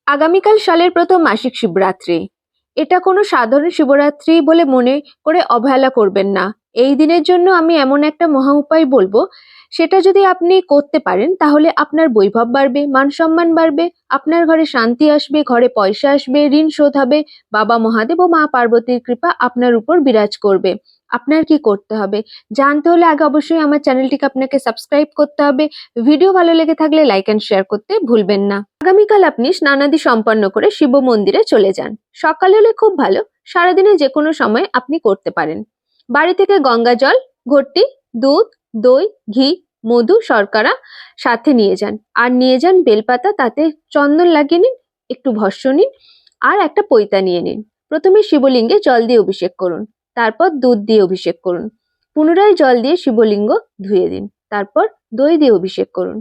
আগামীকাল সালের প্রথম মাসিক শিবরাত্রি। এটা কোনো সাধারণ শিবরাত্রি বলে মনে করে অবহেলা করবেন না। এই দিনের জন্য আমি এমন একটা মহা উপায় বলবো, সেটা যদি আপনি করতে পারেন তাহলে আপনার বৈভব বাড়বে, মান সম্মান বাড়বে, আপনার ঘরে শান্তি আসবে, ঘরে পয়সা আসবে, ঋণ শোধ হবে, বাবা মহাদেব ও মা পার্বতীর কৃপা আপনার উপর বিরাজ করবে। আপনার কি করতে হবে জানতে হলে আগে অবশ্যই আমার চ্যানেলটিকে আপনাকে সাবস্ক্রাইব করতে হবে। ভিডিও ভালো লেগে থাকলে লাইক এন্ড শেয়ার করতে ভুলবেন না। আগামীকাল আপনি স্নানাদি সম্পন্ন করে শিব মন্দিরে চলে যান। সকাল হলে খুব ভালো, সারাদিনে যে কোনো সময় আপনি করতে পারেন। বাড়ি থেকে গঙ্গা জল, ঘটি, দুধ, দই, ঘি, মধু, শর্করা সাথে নিয়ে যান। আর নিয়ে যান বেলপাতা, তাতে চন্দন লাগিয়ে নিন, একটু ভস্ম নিন, আর একটা পৈতা নিয়ে নিন। প্রথমে শিবলিঙ্গে জল দিয়ে অভিষেক করুন, তারপর দুধ দিয়ে অভিষেক করুন। পুনরায় জল দিয়ে শিবলিঙ্গ ধুয়ে দিন, তারপর দই দিয়ে অভিষেক করুন।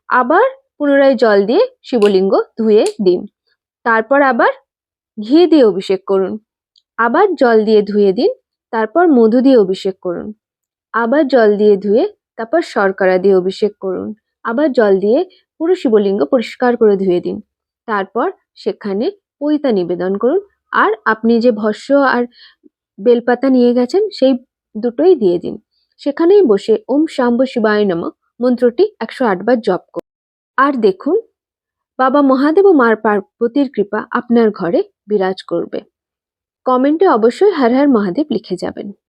আবার পুনরায় জল দিয়ে শিবলিঙ্গ ধুয়ে দিন, তারপর আবার ঘি দিয়ে অভিষেক করুন। আবার জল দিয়ে ধুয়ে দিন, তারপর মধু দিয়ে অভিষেক করুন। আবার জল দিয়ে ধুয়ে তারপর শর্করা দিয়ে অভিষেক করুন। আবার জল দিয়ে পুরো শিবলিঙ্গ পরিষ্কার করে ধুয়ে দিন, তারপর সেখানে পৈতা নিবেদন করুন। আর আপনি যে ভস্ম আর বেলপাতা নিয়ে গেছেন সেই দুটোই দিয়ে দিন। সেখানেই বসে ওম শাম্ব শিবায় নমঃ মন্ত্রটি 108 বার জপ করুন। আর দেখুন, বাবা মহাদেব ও মা পার্বতীর কৃপা আপনার ঘরে বিরাজ করবে। কমেন্টে অবশ্যই হর হর মহাদেব লিখে যাবেন।